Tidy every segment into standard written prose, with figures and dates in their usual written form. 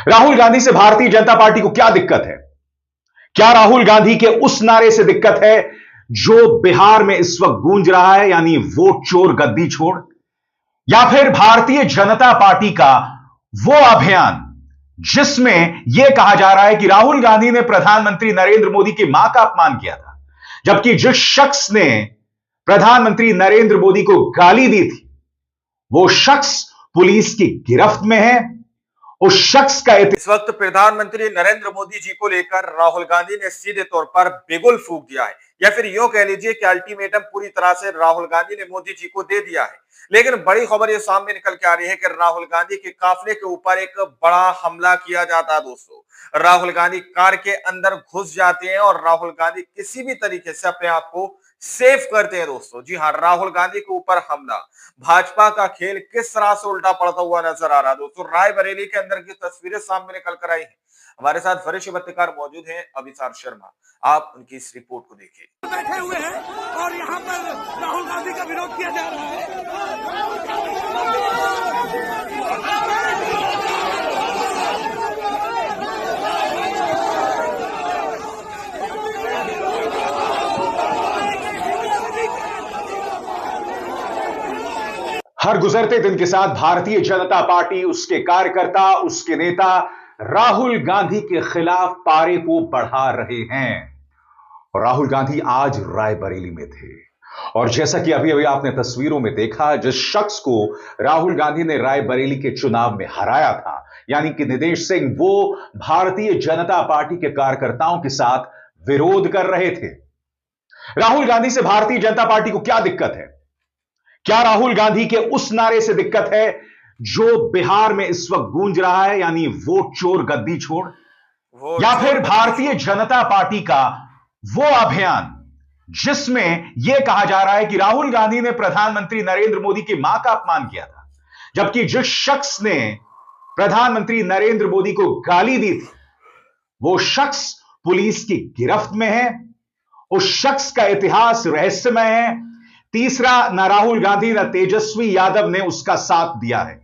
राहुल गांधी से भारतीय जनता पार्टी को क्या दिक्कत है? क्या राहुल गांधी के उस नारे से दिक्कत है जो बिहार में इस वक्त गूंज रहा है, यानी वोट चोर गद्दी छोड़? या फिर भारतीय जनता पार्टी का वो अभियान जिसमें यह कहा जा रहा है कि राहुल गांधी ने प्रधानमंत्री नरेंद्र मोदी की मां का अपमान किया था, जबकि जिस शख्स ने प्रधानमंत्री नरेंद्र मोदी को गाली दी थी वो शख्स पुलिस की गिरफ्त में है। उस शख्स का इस वक्त प्रधानमंत्री नरेंद्र मोदी जी को लेकर राहुल गांधी ने सीधे तौर पर बिगुल फूंक दिया है, या फिर यूं कह लीजिए कि अल्टीमेटम पूरी तरह से राहुल गांधी ने मोदी जी को दे दिया है। लेकिन बड़ी खबर ये सामने निकल के आ रही है कि राहुल गांधी के काफिले के ऊपर एक बड़ा हमला किया जाता है। दोस्तों, राहुल गांधी कार के अंदर घुस जाते हैं और राहुल गांधी किसी भी तरीके से अपने आप को सेव करते हैं। दोस्तों जी हाँ, राहुल गांधी के ऊपर हमला, भाजपा का खेल किस तरह से उल्टा पड़ता हुआ नजर आ रहा है। दोस्तों, रायबरेली के अंदर की तस्वीरें सामने निकल कर आई हैं। हमारे साथ वरिष्ठ पत्रकार मौजूद हैं, अभिसार शर्मा। आप उनकी इस रिपोर्ट को देखिए। बैठे हुए हैं और यहाँ पर राहुल गांधी का विरोध किया जा रहा है। हर गुजरते दिन के साथ भारतीय जनता पार्टी, उसके कार्यकर्ता, उसके नेता राहुल गांधी के खिलाफ पारे को बढ़ा रहे हैं। और राहुल गांधी आज रायबरेली में थे और जैसा कि अभी अभी आपने तस्वीरों में देखा, जिस शख्स को राहुल गांधी ने रायबरेली के चुनाव में हराया था, यानी कि नितेश सिंह, वो भारतीय जनता पार्टी के कार्यकर्ताओं के साथ विरोध कर रहे थे। राहुल गांधी से भारतीय जनता पार्टी को क्या दिक्कत है? क्या राहुल गांधी के उस नारे से दिक्कत है जो बिहार में इस वक्त गूंज रहा है, यानी वोट चोर गद्दी छोड़? या फिर भारतीय जनता पार्टी का वो अभियान जिसमें यह कहा जा रहा है कि राहुल गांधी ने प्रधानमंत्री नरेंद्र मोदी की मां का अपमान किया था, जबकि जिस शख्स ने प्रधानमंत्री नरेंद्र मोदी को गाली दी थी वो शख्स पुलिस की गिरफ्त में है। उस शख्स का इतिहास रहस्यमय है। तीसरा, न राहुल गांधी न तेजस्वी यादव ने उसका साथ दिया है।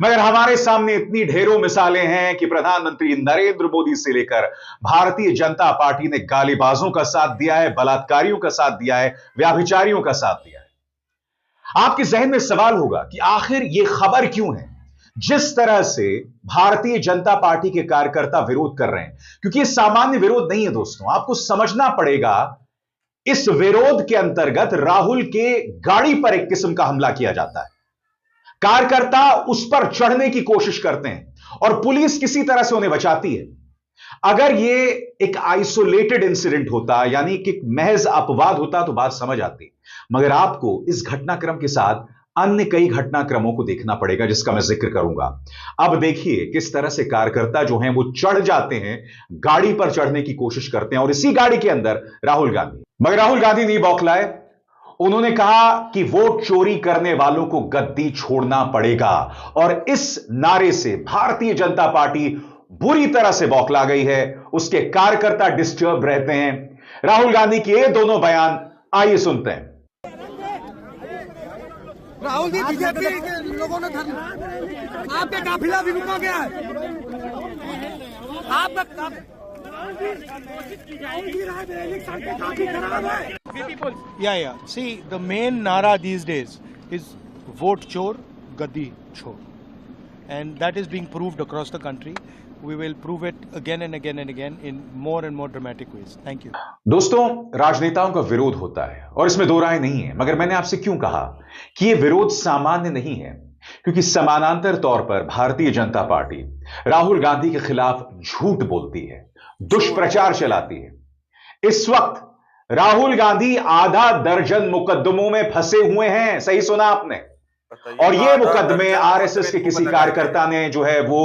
मगर हमारे सामने इतनी ढेरों मिसालें हैं कि प्रधानमंत्री नरेंद्र मोदी से लेकर भारतीय जनता पार्टी ने गालीबाजों का साथ दिया है, बलात्कारियों का साथ दिया है, व्याभिचारियों का साथ दिया है। आपके जहन में सवाल होगा कि आखिर यह खबर क्यों है जिस तरह से भारतीय जनता पार्टी के कार्यकर्ता विरोध कर रहे हैं, क्योंकि यह सामान्य विरोध नहीं है। दोस्तों, आपको समझना पड़ेगा, इस विरोध के अंतर्गत राहुल के गाड़ी पर एक किस्म का हमला किया जाता है। कार्यकर्ता उस पर चढ़ने की कोशिश करते हैं और पुलिस किसी तरह से उन्हें बचाती है। अगर यह एक आइसोलेटेड इंसिडेंट होता, यानी कि महज अपवाद होता, तो बात समझ आती। मगर आपको इस घटनाक्रम के साथ अन्य कई घटनाक्रमों को देखना पड़ेगा, जिसका मैं जिक्र करूंगा। अब देखिए किस तरह से कार्यकर्ता जो हैं वो चढ़ जाते हैं, गाड़ी पर चढ़ने की कोशिश करते हैं, और इसी गाड़ी के अंदर राहुल गांधी। मगर राहुल गांधी नहीं बौखलाए। उन्होंने कहा कि वोट चोरी करने वालों को गद्दी छोड़ना पड़ेगा, और इस नारे से भारतीय जनता पार्टी बुरी तरह से बौखला गई है। उसके कार्यकर्ता डिस्टर्ब रहते हैं। राहुल गांधी के ये दोनों बयान आइए सुनते हैं। राहुल जी, बीजेपी के लोगों ने आपका काफिला भी रुका गया है। आपका Yeah. See, the main nara these days is vote chor, gaddi chor. And that is being proved across the country. We will prove it again and again and again in more and more dramatic ways. Thank you. दोस्तों, राजनेताओं का विरोध होता है और इसमें दो राय नहीं है। मगर मैंने आपसे क्यों कहा कि यह विरोध सामान्य नहीं है? क्योंकि समानांतर तौर पर भारतीय जनता पार्टी राहुल गांधी के खिलाफ झूठ बोलती है, दुष्प्रचार चलाती है। इस वक्त राहुल गांधी आधा दर्जन मुकदमों में फंसे हुए हैं। सही सुना आपने। और ये मुकदमे आरएसएस के किसी कार्यकर्ता ने जो है वो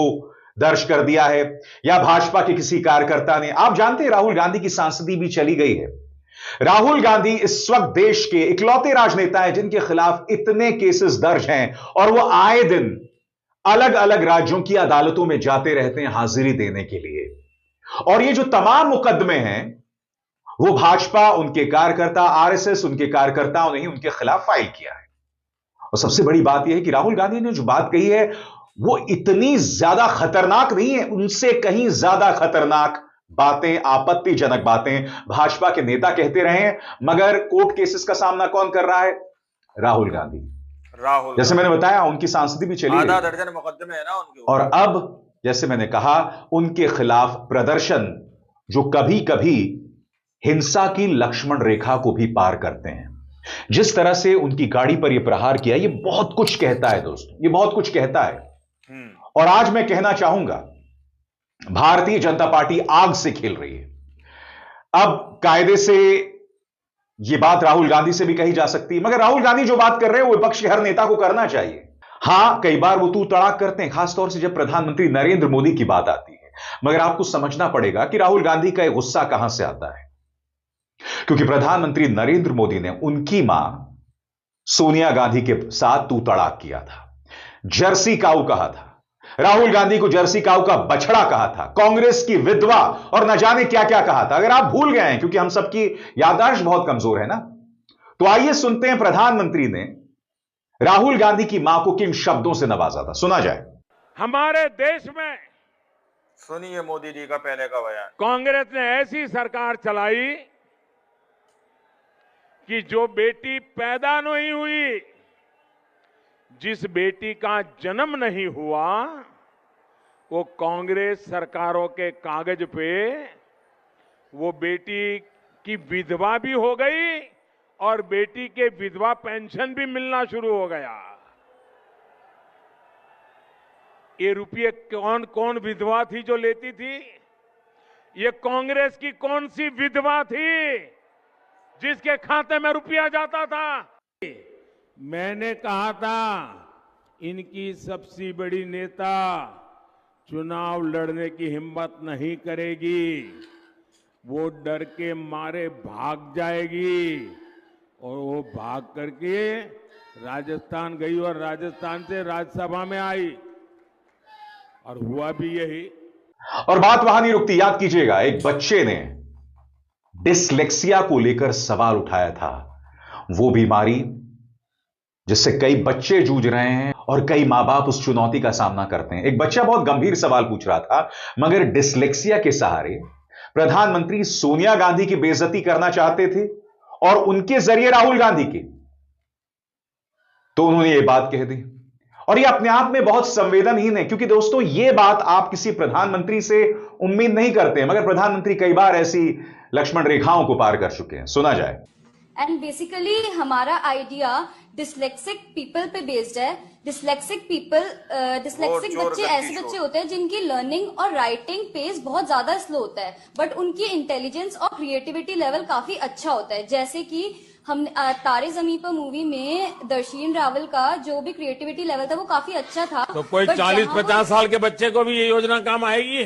दर्ज कर दिया है, या भाजपा के किसी कार्यकर्ता ने। आप जानते हैं राहुल गांधी की सांसदी भी चली गई है। राहुल गांधी इस वक्त देश के इकलौते राजनेता हैं जिनके खिलाफ इतने केसेस दर्ज हैं, और वो आए दिन अलग अलग राज्यों की अदालतों में जाते रहते हैं हाजिरी देने के लिए। और ये जो तमाम मुकदमे हैं वो भाजपा, उनके कार्यकर्ता, आरएसएस, उनके कार्यकर्ताओं ने ही उनके खिलाफ फाइल किया है। और सबसे बड़ी बात यह है कि राहुल गांधी ने जो बात कही है वो इतनी ज्यादा खतरनाक नहीं है, उनसे कहीं ज्यादा खतरनाक बातें, आपत्तिजनक बातें भाजपा के नेता कहते रहे हैं, मगर कोर्ट केसेस का सामना कौन कर रहा है? राहुल गांधी। जैसे मैंने बताया, उनकी सांसदी भी चली आधा गई दर्जन मुकदमे है ना उनके, और अब जैसे मैंने कहा, उनके खिलाफ प्रदर्शन जो कभी कभी हिंसा की लक्ष्मण रेखा को भी पार करते हैं। जिस तरह से उनकी गाड़ी पर यह प्रहार किया, यह बहुत कुछ कहता है दोस्तों, यह बहुत कुछ कहता है। और आज मैं कहना चाहूंगा, भारतीय जनता पार्टी आग से खेल रही है। अब कायदे से यह बात राहुल गांधी से भी कही जा सकती है, मगर राहुल गांधी जो बात कर रहे हैं वो विपक्ष के हर नेता को करना चाहिए। हां, कई बार वो तू तड़ाक करते हैं, खासतौर से जब प्रधानमंत्री नरेंद्र मोदी की बात आती है, मगर आपको समझना पड़ेगा कि राहुल गांधी का यह गुस्सा कहां से आता है। क्योंकि प्रधानमंत्री नरेंद्र मोदी ने उनकी मां सोनिया गांधी के साथ तू तड़ाक किया था, जर्सी काऊ कहा था, राहुल गांधी को जर्सी काऊ का बछड़ा कहा था, कांग्रेस की विधवा और न जाने क्या क्या कहा था। अगर आप भूल गए हैं, क्योंकि हम सबकी याददाश्त बहुत कमजोर है ना, तो आइए सुनते हैं प्रधानमंत्री ने राहुल गांधी की मां को किन शब्दों से नवाजा था। सुना जाए। हमारे देश में सुनिए मोदी जी का पहले का बयान। कांग्रेस ने ऐसी सरकार चलाई कि जो बेटी पैदा नहीं हुई, जिस बेटी का जन्म नहीं हुआ, वो कांग्रेस सरकारों के कागज पे वो बेटी की विधवा भी हो गई और बेटी के विधवा पेंशन भी मिलना शुरू हो गया। ये रुपये कौन कौन विधवा थी जो लेती थी? ये कांग्रेस की कौन सी विधवा थी जिसके खाते में रुपया जाता था? मैंने कहा था इनकी सबसे बड़ी नेता चुनाव लड़ने की हिम्मत नहीं करेगी, वो डर के मारे भाग जाएगी। और वो भाग करके राजस्थान गई और राजस्थान से राज्यसभा में आई और हुआ भी यही। और बात वहां नहीं रुकती, याद कीजिएगा, एक बच्चे ने डिसलेक्सिया को लेकर सवाल उठाया था, वो बीमारी जिससे कई बच्चे जूझ रहे हैं और कई मां बाप उस चुनौती का सामना करते हैं। एक बच्चा बहुत गंभीर सवाल पूछ रहा था, मगर डिसलेक्सिया के सहारे प्रधानमंत्री सोनिया गांधी की बेइज्जती करना चाहते थे और उनके जरिए राहुल गांधी की, तो उन्होंने यह बात कह दी। और यह अपने आप में बहुत संवेदनहीन है, क्योंकि दोस्तों यह बात आप किसी प्रधानमंत्री से उम्मीद नहीं करते, मगर प्रधानमंत्री कई बार ऐसी लक्ष्मण रेखाओं को पार कर चुके हैं। सुना जाए। एंड बेसिकली हमारा आइडिया डिसलेक्सिक पीपल पे बेस्ड है। डिसलेक्सिक बच्चे ऐसे बच्चे होते हैं जिनकी लर्निंग और राइटिंग पेस बहुत ज्यादा स्लो होता है, बट उनकी इंटेलिजेंस और क्रिएटिविटी लेवल काफी अच्छा होता है। जैसे कि हम तारे जमीन पर मूवी में दर्शीन रावल का जो भी क्रिएटिविटी लेवल था वो काफी अच्छा था। तो कोई 40-50 साल के बच्चे को भी ये योजना काम आएगी?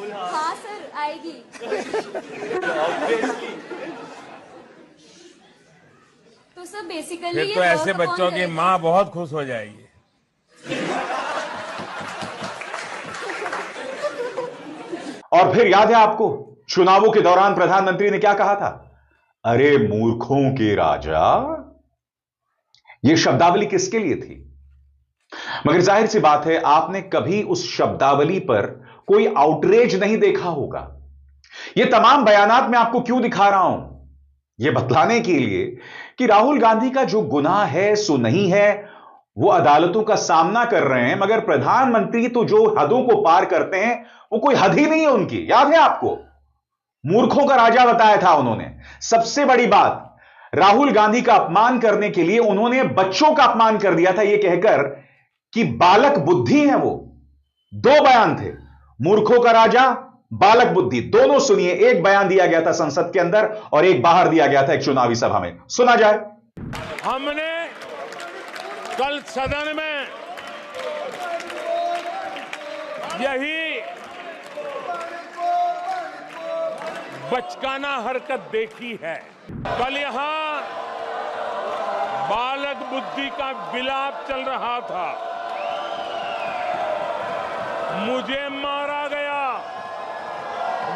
हाँ सर, आएगी। तो सर बेसिकली फिर तो ऐसे बच्चों की माँ बहुत खुश हो जाएगी। और फिर याद है आपको, चुनावों के दौरान प्रधानमंत्री ने क्या कहा था? अरे मूर्खों के राजा। यह शब्दावली किसके लिए थी? मगर जाहिर सी बात है, आपने कभी उस शब्दावली पर कोई आउटरेज नहीं देखा होगा। यह तमाम बयानात मैं आपको क्यों दिखा रहा हूं? यह बतलाने के लिए कि राहुल गांधी का जो गुनाह है सो नहीं है, वो अदालतों का सामना कर रहे हैं, मगर प्रधानमंत्री तो जो हदों को पार करते हैं वो कोई हद ही नहीं है उनकी। याद है आपको, मूर्खों का राजा बताया था उन्होंने। सबसे बड़ी बात, राहुल गांधी का अपमान करने के लिए उन्होंने बच्चों का अपमान कर दिया था, यह कहकर कि बालक बुद्धि है वो। दो बयान थे, मूर्खों का राजा, बालक बुद्धि, दोनों सुनिए। एक बयान दिया गया था संसद के अंदर और एक बाहर दिया गया था एक चुनावी सभा में। सुना जाए। हमने कल सदन में यही बचकाना हरकत देखी है। कल यहां बालक बुद्धि का विलाप चल रहा था। मुझे मारा गया,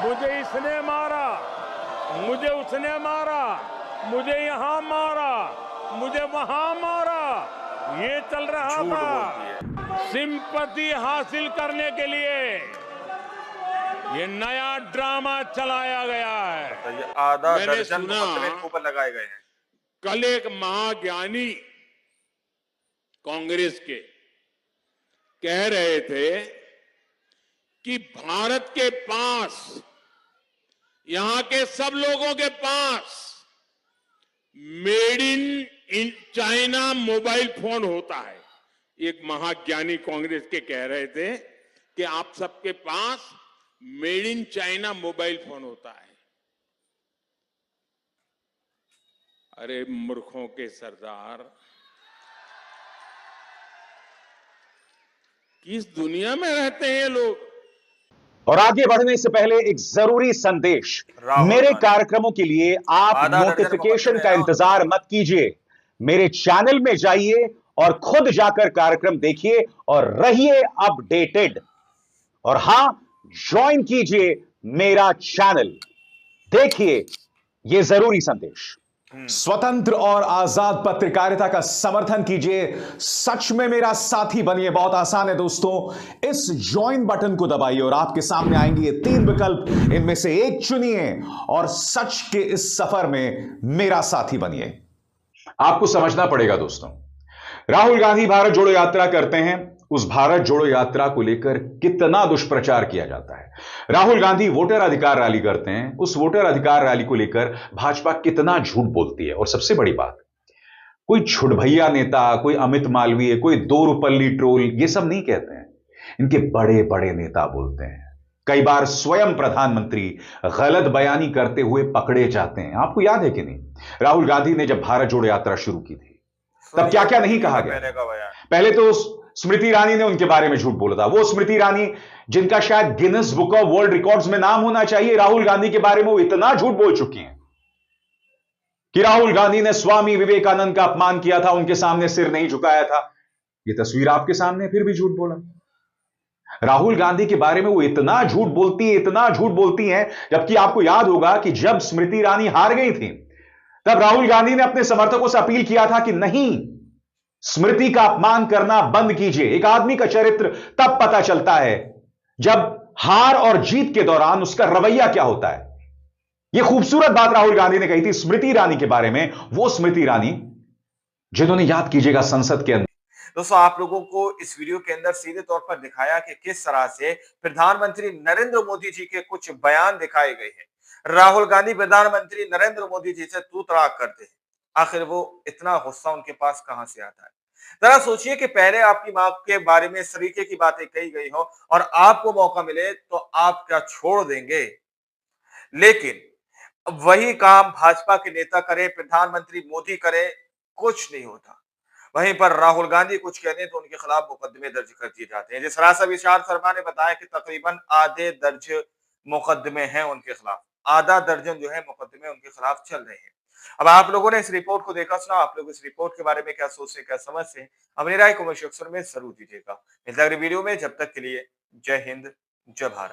मुझे इसने मारा, मुझे उसने मारा, मुझे यहां मारा, मुझे वहां मारा, ये चल रहा था। सिंपैथी हासिल करने के लिए ये नया ड्रामा चलाया गया है। ये आधा मैंने दर्जन सुना मुकदमे ऊपर लगाए गए हैं। कल एक महाज्ञानी कांग्रेस के कह रहे थे कि भारत के पास, यहां के सब लोगों के पास made in China mobile phone होता है। एक महाज्ञानी कांग्रेस के कह रहे थे कि आप सबके पास made in China mobile phone होता है। अरे मूर्खों के सरदार, किस दुनिया में रहते हैं ये लोग। और आगे बढ़ने से पहले एक जरूरी संदेश, मेरे कार्यक्रमों के लिए आप नोटिफिकेशन का इंतजार मत कीजिए। मेरे चैनल में जाइए और खुद जाकर कार्यक्रम देखिए और रहिए अपडेटेड। और हां, ज्वाइन कीजिए मेरा चैनल। देखिए यह जरूरी संदेश। स्वतंत्र और आजाद पत्रकारिता का समर्थन कीजिए, सच में मेरा साथी बनिए। बहुत आसान है दोस्तों, इस ज्वाइन बटन को दबाइए और आपके सामने आएंगे ये 3 विकल्प, इनमें से एक चुनिए और सच के इस सफर में मेरा साथी बनिए। आपको समझना पड़ेगा दोस्तों, राहुल गांधी भारत जोड़ो यात्रा करते हैं, उस भारत जोड़ो यात्रा को लेकर कितना दुष्प्रचार किया जाता है। राहुल गांधी वोटर अधिकार रैली करते हैं, उस वोटर अधिकार रैली को लेकर भाजपा कितना झूठ बोलती है। और सबसे बड़ी बात, कोई छुटभैया नेता, कोई अमित मालवीय, कोई दो रुपल्ली ट्रोल, ये सब नहीं कहते हैं, इनके बड़े बड़े नेता बोलते हैं। कई बार स्वयं प्रधानमंत्री गलत बयानी करते हुए पकड़े जाते हैं। आपको याद है कि नहीं, राहुल गांधी ने जब भारत जोड़ो यात्रा शुरू की थी तब क्या क्या नहीं कहा गया। पहले तो स्मृति ईरानी ने उनके बारे में झूठ बोला था। वो स्मृति ईरानी जिनका शायद Guinness book of world records में नाम होना चाहिए, राहुल गांधी के बारे में वो इतना झूठ बोल चुकी हैं कि राहुल गांधी ने स्वामी विवेकानंद का अपमान किया था, उनके सामने सिर नहीं झुकाया था। ये तस्वीर आपके सामने, फिर भी झूठ बोला। राहुल गांधी के बारे में वो इतना झूठ बोलती है, इतना झूठ बोलती हैं, जबकि आपको याद होगा कि जब स्मृति ईरानी हार गई थी तब राहुल गांधी ने अपने समर्थकों से अपील किया था कि नहीं, स्मृति का अपमान करना बंद कीजिए। एक आदमी का चरित्र तब पता चलता है जब हार और जीत के दौरान उसका रवैया क्या होता है। यह खूबसूरत बात राहुल गांधी ने कही थी स्मृति ईरानी के बारे में, वो स्मृति ईरानी जिन्होंने, याद कीजिएगा, संसद के अंदर। दोस्तों, आप लोगों को इस वीडियो के अंदर सीधे तौर पर दिखाया कि किस तरह से प्रधानमंत्री नरेंद्र मोदी जी के कुछ बयान दिखाए गए हैं। राहुल गांधी प्रधानमंत्री नरेंद्र मोदी जी से तू तड़ाक करते हैं। आखिर वो इतना गुस्सा उनके पास कहां से आता है। जरा सोचिए कि पहले आपकी मां के बारे में इस तरीके की बातें कही गई हो और आपको मौका मिले तो आप क्या छोड़ देंगे। लेकिन वही काम भाजपा के नेता करे, प्रधानमंत्री मोदी करे, कुछ नहीं होता। वहीं पर राहुल गांधी कुछ कह दें तो उनके खिलाफ मुकदमे दर्ज कर दिए जाते हैं। जिस तरह से विशाल शर्मा ने बताया कि तकरीबन आधे दर्ज मुकदमे हैं उनके खिलाफ, आधा दर्जन जो है मुकदमे उनके खिलाफ चल रहे हैं। अब आप लोगों ने इस रिपोर्ट को देखा सुना, आप लोग इस रिपोर्ट के बारे में क्या सोचते, क्या समझते हैं, अपनी राय कमेंट सेक्शन में जरूर दीजिएगा। मिलते हैं अगली वीडियो में, जब तक के लिए जय हिंद, जय भारत।